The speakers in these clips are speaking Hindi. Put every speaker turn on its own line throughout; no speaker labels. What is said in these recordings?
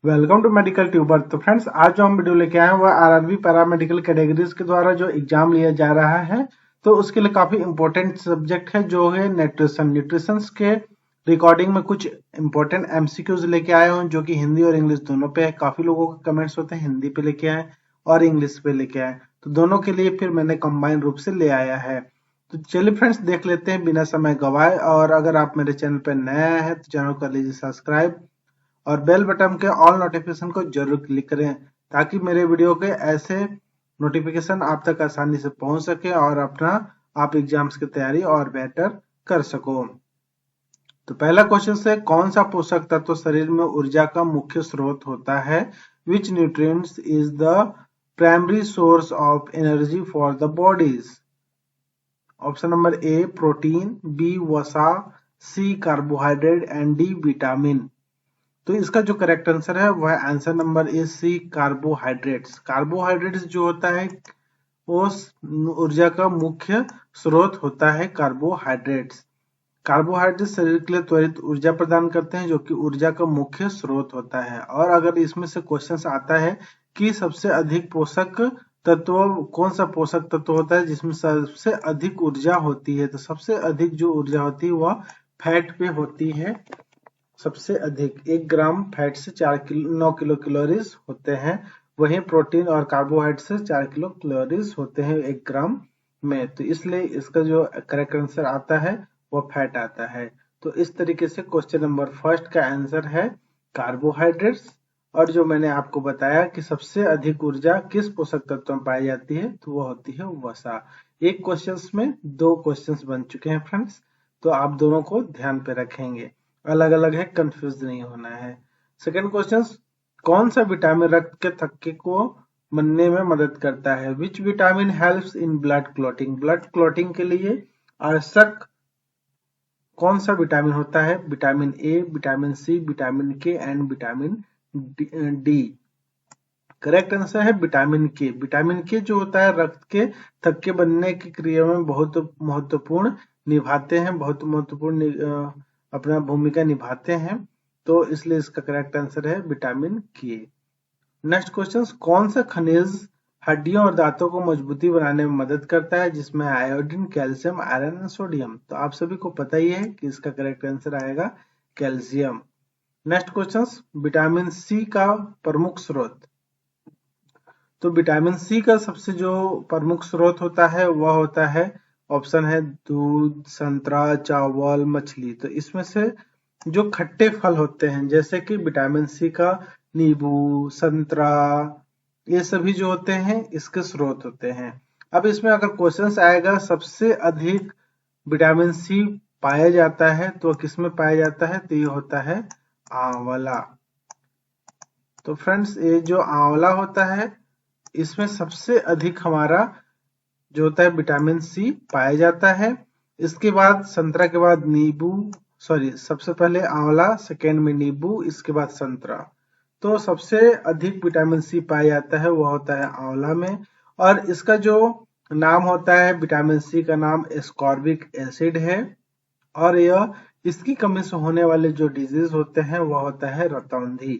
Welcome to medical tuber. तो फ्रेंड्स, आज जो हम वीडियो लेके आए हैं वह आरआरबी पैरामेडिकल कैटेगरीज के द्वारा जो एग्जाम लिया जा रहा है, तो उसके लिए काफी इंपॉर्टेंट सब्जेक्ट है जो है न्यूट्रिशन। न्यूट्रिशन के रिकॉर्डिंग में कुछ इंपॉर्टेंट एमसीक्यूज लेके आए हूँ जो कि हिंदी और इंग्लिश दोनों पे है। काफी लोगों के कमेंट्स होते हैं हिंदी पे लेके आए और इंग्लिश पे लेके आए, तो दोनों के लिए फिर मैंने कंबाइन रूप से ले आया है। तो चलिए फ्रेंड्स, देख लेते हैं बिना समय गवाए। और अगर आप मेरे चैनल पर नया है तो चैनल कर लीजिए सब्सक्राइब और बेल बटन के ऑल नोटिफिकेशन को जरूर क्लिक करें ताकि मेरे वीडियो के ऐसे नोटिफिकेशन आप तक आसानी से पहुंच सके और आप एग्जाम्स की तैयारी और बेहतर कर सको। तो पहला क्वेश्चन है, कौन सा पोषक तत्व शरीर में ऊर्जा का मुख्य स्रोत होता है? Which nutrients is the primary source of energy for the bodies? Option number A protein, B वसा, C carbohydrate and D vitamin. तो इसका जो करेक्ट आंसर है वह answer number A C carbohydrates. Carbohydrates जो होता है वो ऊर्जा का मुख्य स्रोत होता है। कार्बोहाइड्रेट्स शरीर के लिए त्वरित ऊर्जा प्रदान करते हैं जो कि ऊर्जा का मुख्य स्रोत होता है। और अगर इसमें से क्वेश्चन आता है कि सबसे अधिक पोषक तत्व कौन सा पोषक तत्व होता है जिसमें सबसे अधिक ऊर्जा होती है, तो सबसे अधिक जो ऊर्जा होती है वह फैट पे होती है। सबसे अधिक 1 ग्राम फैट से 9 किलो कैलोरीज होते हैं, वहीं प्रोटीन और कार्बोहाइड्रेट से 4 किलो कैलोरीज होते हैं 1 ग्राम में। तो इसलिए इसका जो करेक्ट आंसर आता है वो फैट आता है। तो इस तरीके से क्वेश्चन नंबर फर्स्ट का आंसर है कार्बोहाइड्रेट्स। और जो मैंने आपको बताया कि सबसे अधिक ऊर्जा किस पोषक तत्व में पाई जाती है, तो वो होती है वसा। एक क्वेश्चन में 2 क्वेश्चन बन चुके हैं फ्रेंड्स, तो आप दोनों को ध्यान पे रखेंगे, अलग अलग है, कंफ्यूज नहीं होना है। सेकंड क्वेश्चन, कौन सा विटामिन रक्त के थक्के को बनने में मदद करता है? Which vitamin helps in blood clotting? Blood clotting के लिए आवश्यक कौन सा विटामिन होता है? Vitamin A, vitamin C, vitamin K and vitamin D. Correct answer है विटामिन के। विटामिन के जो होता है रक्त के थक्के बनने की क्रिया में बहुत महत्वपूर्ण निभाते हैं, बहुत महत्वपूर्ण अपना भूमिका निभाते हैं, तो इसलिए इसका करेक्ट आंसर है विटामिन के। नेक्स्ट क्वेश्चन, कौन सा खनिज हड्डियों और दांतों को मजबूती बनाने में मदद करता है जिसमें आयोडीन, कैल्शियम, आयरन और सोडियम? तो आप सभी को पता ही है कि इसका करेक्ट आंसर आएगा calcium. Next question, vitamin C का प्रमुख स्रोत। तो विटामिन सी का सबसे जो प्रमुख स्रोत होता है वह होता है, ऑप्शन है दूध, संतरा, चावल, मछली। तो इसमें से जो खट्टे फल होते हैं जैसे कि विटामिन सी का नींबू, संतरा, ये सभी जो होते हैं इसके स्रोत होते हैं। अब इसमें अगर क्वेश्चन आएगा सबसे अधिक विटामिन सी पाया जाता है तो किसमें पाया जाता है, तो ये होता है आंवला। तो फ्रेंड्स, ये जो आंवला होता है इसमें सबसे अधिक हमारा जो होता है विटामिन सी पाया जाता है। इसके बाद संतरा के बाद नींबू, सबसे पहले आंवला, सेकेंड में नींबू, इसके बाद संतरा। तो सबसे अधिक विटामिन सी पाया जाता है वह होता है आंवला में। और इसका जो नाम होता है विटामिन सी का नाम एस्कॉर्बिक एसिड है। और यह इसकी कमी से होने वाले जो डिजीज होते हैं वह होता है रतौंधी।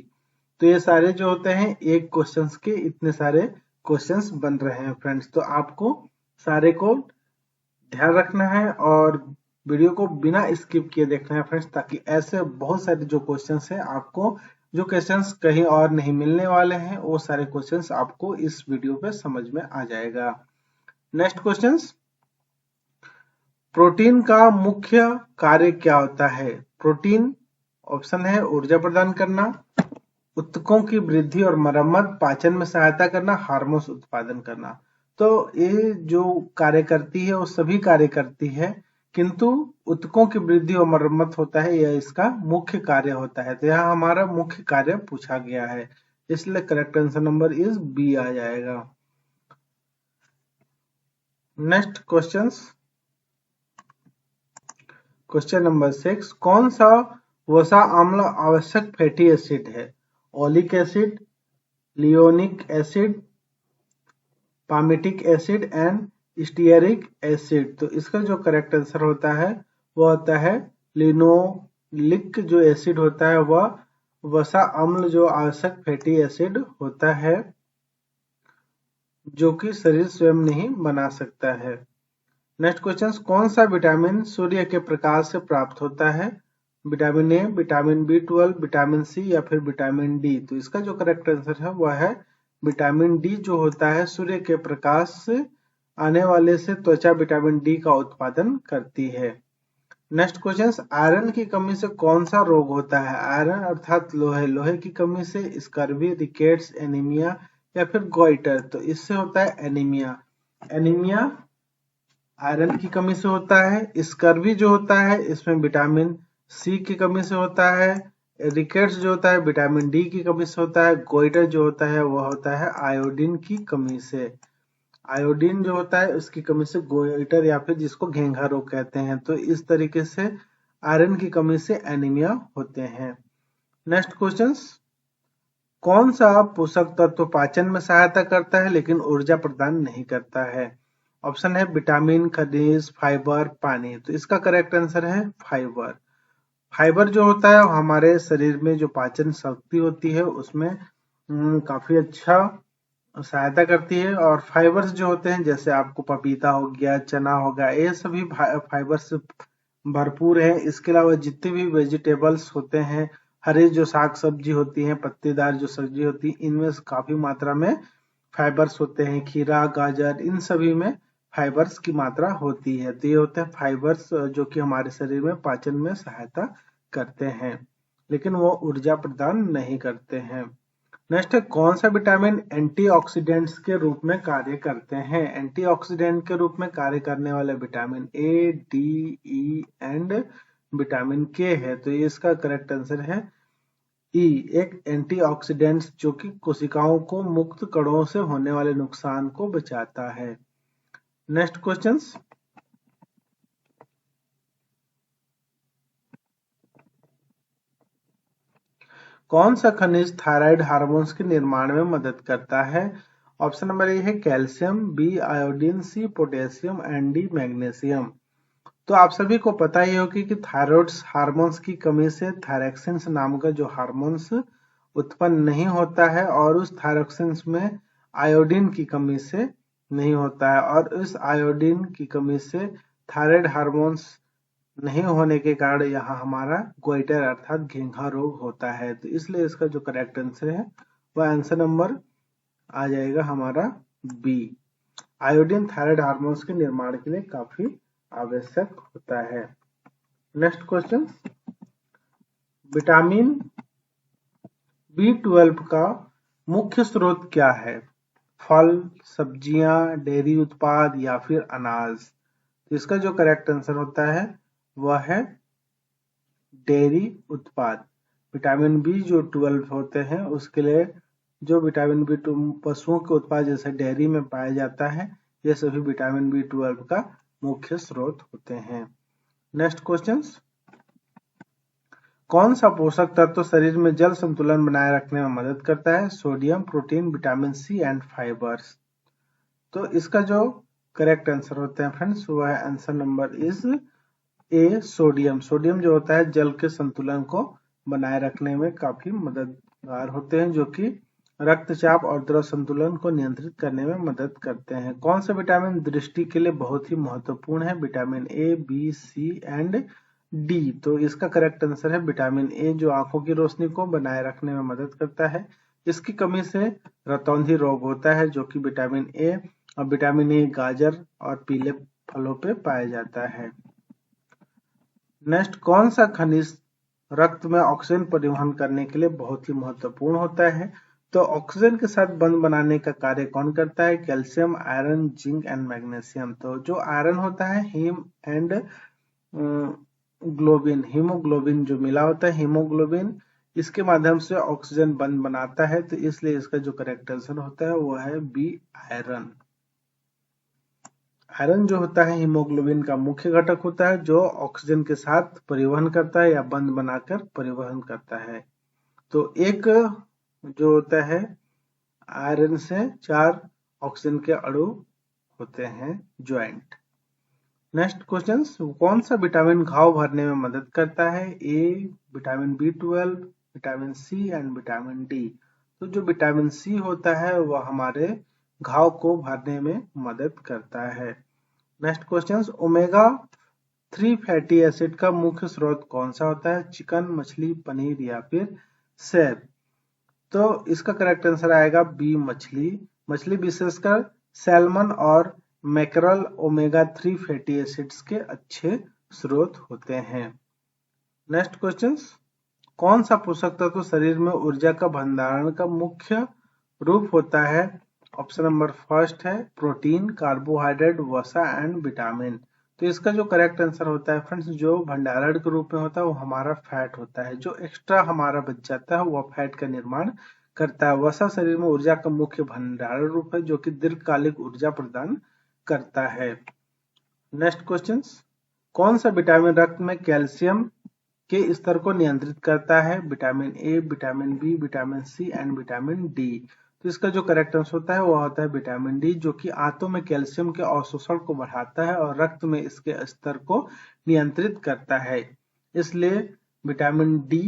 तो ये सारे जो होते हैं एक क्वेश्चन के इतने सारे क्वेश्चंस बन रहे हैं फ्रेंड्स। तो आपको सारे को ध्यान रखना है और वीडियो को बिना स्किप किए देखना है फ्रेंड्स, ताकि ऐसे बहुत सारे जो क्वेश्चंस हैं आपको, जो क्वेश्चंस कहीं और नहीं मिलने वाले हैं, वो सारे क्वेश्चंस आपको इस वीडियो पे समझ में आ जाएगा। नेक्स्ट क्वेश्चंस, प्रोटीन का मुख्य कार्य क्या होता है? प्रोटीन ऑप्शन है ऊर्जा प्रदान करना, ऊतकों की वृद्धि और मरम्मत, पाचन में सहायता करना, हार्मोन्स उत्पादन करना। तो ये जो कार्य करती है वो सभी कार्य करती है, किंतु ऊतकों की वृद्धि और मरम्मत होता है यह इसका मुख्य कार्य होता है। तो यहाँ हमारा मुख्य कार्य पूछा गया है, इसलिए correct answer number is B आ जाएगा। नेक्स्ट क्वेश्चन नंबर 6, कौन सा वसा अम्ल आवश्यक फैटी एसिड है? Oleic acid, linoleic acid, palmitic acid and stearic acid. तो इसका जो करेक्ट आंसर होता है वो होता है लिनोलिक जो एसिड होता है वह वसा अम्ल जो आवश्यक फैटी एसिड होता है जो कि शरीर स्वयं नहीं बना सकता है। नेक्स्ट क्वेश्चन, कौन सा विटामिन सूर्य के प्रकाश से प्राप्त होता है? Vitamin A, vitamin B12, vitamin C या फिर विटामिन डी? तो इसका जो करेक्ट आंसर है वह है विटामिन डी जो होता है सूर्य के प्रकाश से आने वाले से त्वचा विटामिन डी का उत्पादन करती है। नेक्स्ट क्वेश्चन, आयरन की कमी से कौन सा रोग होता है? आयरन अर्थात लोहे की कमी से स्कर्वी, रिकेट्स, एनीमिया या फिर गोइटर? तो इससे होता है एनीमिया। एनीमिया आयरन की कमी से होता है। स्कर्वी जो होता है इसमें विटामिन सी की कमी से होता है। रिकेट्स जो होता है विटामिन डी की कमी से होता है। गोइटर जो होता है वह होता है आयोडीन की कमी से। आयोडीन जो होता है उसकी कमी से गोइटर या फिर जिसको घेंघा रोग कहते हैं। तो इस तरीके से आयरन की कमी से एनीमिया होते हैं। नेक्स्ट क्वेश्चन, कौन सा पोषक तत्व पाचन में सहायता करता है लेकिन ऊर्जा प्रदान नहीं करता है? ऑप्शन है विटामिन, खनिज, फाइबर, पानी। तो इसका करेक्ट आंसर है फाइबर। फाइबर जो होता है हमारे शरीर में जो पाचन शक्ति होती है उसमें काफी अच्छा सहायता करती है। और फाइबर्स जो होते हैं जैसे आपको पपीता हो गया, चना हो गया, ये सभी फाइबर से भरपूर है। इसके अलावा जितने भी वेजिटेबल्स होते हैं, हरी जो साग सब्जी होती है, पत्तेदार जो सब्जी होती है, इनमें काफी मात्रा में फाइबर्स होते हैं। खीरा, गाजर, इन सभी में फाइबर्स की मात्रा होती है। तो ये होते हैं फाइबर्स जो कि हमारे शरीर में पाचन में सहायता करते हैं लेकिन वो ऊर्जा प्रदान नहीं करते हैं। नेक्स्ट है, कौन सा विटामिन एंटीऑक्सीडेंट्स के रूप में कार्य करते हैं? एंटीऑक्सीडेंट के रूप में कार्य करने वाले vitamin A, D, E and vitamin के है। तो ये इसका करेक्ट आंसर है ई, एक एंटीऑक्सीडेंट्स जो कि कोशिकाओं को मुक्त कणों से होने वाले नुकसान को बचाता है। नेक्स्ट क्वेश्चन, कौन सा खनिज थायराइड हार्मोन्स के निर्माण में मदद करता है? ऑप्शन नंबर ए है calcium, B iodine, C potassium and D magnesium. तो आप सभी को पता ही होगी कि थायराइड हार्मोन्स की कमी से थायरॉक्सिन नाम का जो हार्मोन्स उत्पन्न नहीं होता है और उस थायरॉक्सिन में आयोडीन की कमी से नहीं होता है और उस आयोडीन की कमी से थायराइड हार्मोन्स नहीं होने के कारण यहाँ हमारा गोइटर अर्थात घेंघा रोग होता है। तो इसलिए इसका जो करेक्ट आंसर है वह आंसर नंबर आ जाएगा हमारा बी। आयोडीन थायराइड हार्मोन्स के निर्माण के लिए काफी आवश्यक होता है। नेक्स्ट क्वेश्चन, विटामिन B12 का मुख्य स्रोत क्या है? फल, सब्जियां, डेयरी उत्पाद या फिर अनाज? तो इसका जो करेक्ट आंसर होता है वह है डेयरी उत्पाद। विटामिन बी जो 12 होते हैं उसके लिए जो विटामिन B12 पशुओं के उत्पाद जैसे डेयरी में पाया जाता है, ये सभी विटामिन B12 का मुख्य स्रोत होते हैं। नेक्स्ट क्वेश्चन, कौन सा पोषक तत्व शरीर में जल संतुलन बनाए रखने में मदद करता है? Sodium, protein, vitamin C and fibres. तो इसका जो करेक्ट आंसर होता है फ्रेंड्स वह answer number is A, sodium. Sodium जो होता है जल के संतुलन को बनाए रखने में काफी मददगार होते हैं जो कि रक्तचाप और द्रव संतुलन को नियंत्रित करने में मदद करते हैं। कौन सा विटामिन दृष्टि के लिए बहुत ही महत्वपूर्ण है? Vitamin A, B, C and D. तो इसका करेक्ट आंसर है विटामिन ए जो आंखों की रोशनी को बनाए रखने में मदद करता है। इसकी कमी से रतौंधी रोग होता है जो कि विटामिन ए और विटामिन ए गाजर और पीले फलों पे पाया जाता है। नेक्स्ट, कौन सा खनिज रक्त में ऑक्सीजन परिवहन करने के लिए बहुत ही महत्वपूर्ण होता है? तो ऑक्सीजन के साथ बंध बनाने का कार्य कौन करता है? Calcium, iron, zinc and magnesium. तो जो आयरन होता है हीम एंड ग्लोबिन, हीमोग्लोबिन जो मिला होता है हीमोग्लोबिन, इसके माध्यम से ऑक्सीजन बंध बनाता है। तो इसलिए इसका जो करेक्ट आंसर होता है वो है बी, आयरन। आयरन जो होता है हीमोग्लोबिन का मुख्य घटक होता है जो ऑक्सीजन के साथ परिवहन करता है या बंध बनाकर परिवहन करता है। तो एक जो होता है आयरन से 4 ऑक्सीजन के अणु होते हैं ज्वाइंट। नेक्स्ट क्वेश्चन, कौन सा विटामिन घाव भरने में मदद करता है? A vitamin B12, vitamin C and vitamin D. तो जो विटामिन सी होता है वह हमारे घाव को भरने में मदद करता है। Next question, omega 3 fatty acid का मुख्य स्रोत कौन सा होता है? चिकन, मछली, पनीर या फिर सेब? तो इसका करेक्ट आंसर आएगा बी, मछली। मछली विशेषकर सैल्मन और मैकरल ओमेगा 3 फैटी एसिड्स के अच्छे स्रोत होते हैं। नेक्स्ट क्वेश्चन, कौन सा पोषक तत्व शरीर में ऊर्जा का भंडारण का मुख्य रूप होता है? ऑप्शन नंबर फर्स्ट है प्रोटीन, कार्बोहाइड्रेट, वसा एंड विटामिन। तो इसका जो करेक्ट आंसर होता है फ्रेंड्स, जो भंडारण के रूप में होता है वो हमारा फैट होता है। जो एक्स्ट्रा हमारा बच जाता है वह फैट का निर्माण करता है। वसा शरीर में ऊर्जा का मुख्य भंडारण रूप है जो कि दीर्घकालिक ऊर्जा प्रदान करता है। नेक्स्ट क्वेश्चन, कौन सा विटामिन रक्त में कैल्शियम के स्तर को नियंत्रित करता है? Vitamin A, vitamin B, vitamin C and vitamin D. तो इसका जो करेक्ट आंसर होता है वह होता है विटामिन डी, जो कि आंतों में कैल्शियम के अवशोषण को बढ़ाता है और रक्त में इसके स्तर को नियंत्रित करता है। इसलिए विटामिन डी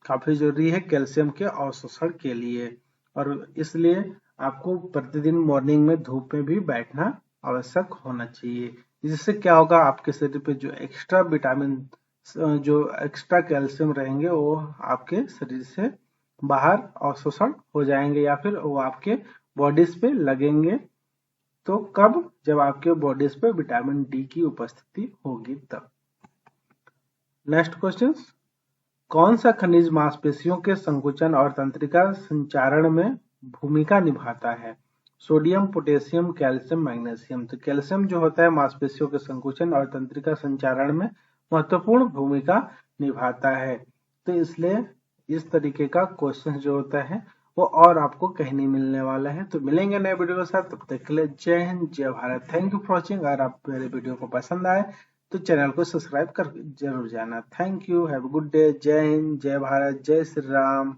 काफी जरूरी है कैल्शियम के अवशोषण के लिए, और इसलिए आपको प्रतिदिन मॉर्निंग में धूप में भी बैठना आवश्यक होना चाहिए। जिससे क्या होगा, आपके शरीर पे जो एक्स्ट्रा विटामिन, जो एक्स्ट्रा कैल्शियम रहेंगे वो आपके शरीर से बाहर अवशोषण हो जाएंगे या फिर वो आपके बॉडीज पे लगेंगे। तो कब? जब आपके बॉडीज पे विटामिन डी की उपस्थिति होगी तब। नेक्स्ट क्वेश्चन, कौन सा खनिज मांसपेशियों के संकुचन और तंत्रिका संचारण में भूमिका निभाता है? Sodium, potassium, calcium, magnesium. तो कैल्शियम जो होता है मांसपेशियों के संकुचन और तंत्रिका संचारण में महत्वपूर्ण भूमिका निभाता है। तो इसलिए इस तरीके का क्वेश्चन जो होता है वो और आपको कहीं नहीं मिलने वाला है। तो मिलेंगे नए वीडियो के साथ, तब तक के लिए जय हिंद, जय Bharat. Thank you for watching. अगर आप मेरे वीडियो को पसंद आए तो चैनल को सब्सक्राइब कर जरूर जाना। Thank you, have a good day. जय हिंद, जय भारत, जय श्री राम।